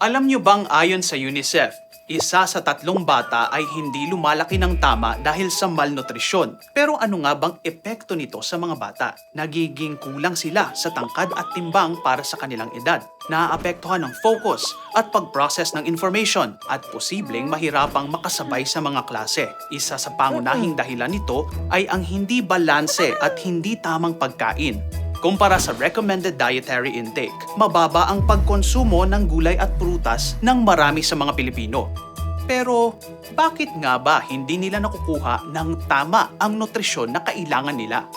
Alam niyo bang ayon sa UNICEF, isa sa 3 bata ay hindi lumalaki ng tama dahil sa malnutrisyon. Pero ano nga bang epekto nito sa mga bata? Nagiging kulang sila sa tangkad at timbang para sa kanilang edad. Naaapektuhan ng focus at pag-process ng information at posibleng mahirapang makasabay sa mga klase. Isa sa pangunahing dahilan nito ay ang hindi balanse at hindi tamang pagkain. Kumpara sa recommended dietary intake, mababa ang pagkonsumo ng gulay at prutas ng marami sa mga Pilipino. Pero bakit nga ba hindi nila nakukuha ng tama ang nutrisyon na kailangan nila?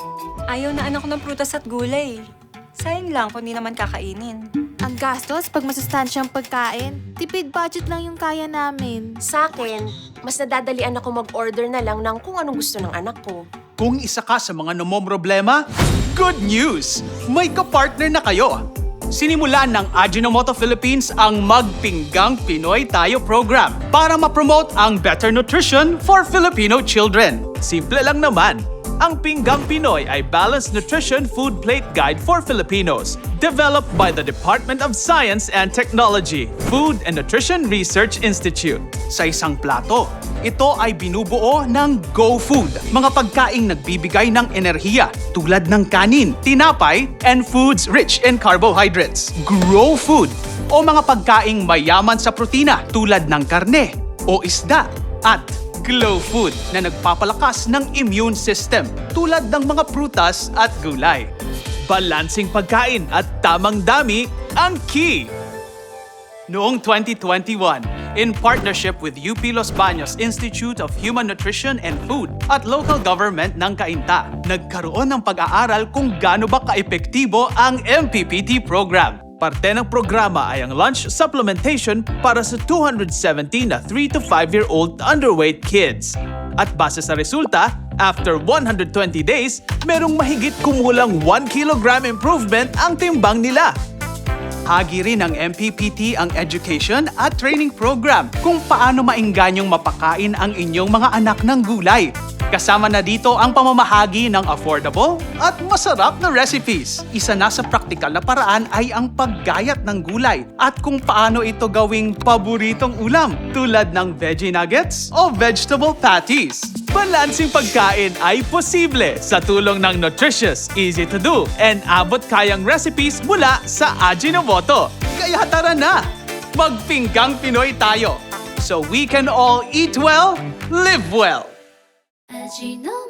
Ayaw na anak ko ng prutas at gulay. Sayang lang kung di naman kakainin. Ang gastos pag masustansyang pagkain. Tipid budget lang yung kaya namin. Sa akin, mas nadadalian ako mag-order na lang ng kung anong gusto ng anak ko. Kung isa ka sa mga namomroblema, good news! May kapartner na kayo! Sinimulan ng Ajinomoto Philippines ang Magpinggang Pinoy Tayo program para ma-promote ang better nutrition for Filipino children. Simple lang naman. Ang Pinggang Pinoy ay balanced nutrition food plate guide for Filipinos, developed by the Department of Science and Technology, Food and Nutrition Research Institute. Sa isang plato, ito ay binubuo ng Go Food, mga pagkaing nagbibigay ng enerhiya tulad ng kanin, tinapay, and foods rich in carbohydrates. Grow Food o mga pagkaing mayaman sa protina tulad ng karne o isda, at Glow Food na nagpapalakas ng immune system tulad ng mga prutas at gulay. Balansing pagkain at tamang dami ang key. Noong 2021, in partnership with UP Los Baños Institute of Human Nutrition and Food at local government ng Cainta, nagkaroon ng pag-aaral kung gaano ba kaepektibo ang MPPT program. Parte ng programa ay ang lunch supplementation para sa 270 na 3 to 5-year-old underweight kids. At base sa resulta, after 120 days, merong mahigit kumulang 1 kilogram improvement ang timbang nila. Hagi rin ng MPPT ang education at training program kung paano maenganyong mapakain ang inyong mga anak ng gulay. Kasama na dito ang pamamahagi ng affordable at masarap na recipes. Isa na sa praktikal na paraan ay ang paggayat ng gulay at kung paano ito gawing paboritong ulam tulad ng veggie nuggets o vegetable patties. Balansing pagkain ay posible sa tulong ng nutritious, easy to do, and abot-kayang recipes mula sa Ajinomoto. Kaya tara na! Magpinggang Pinoy tayo! So we can all eat well, live well! Ajinomoto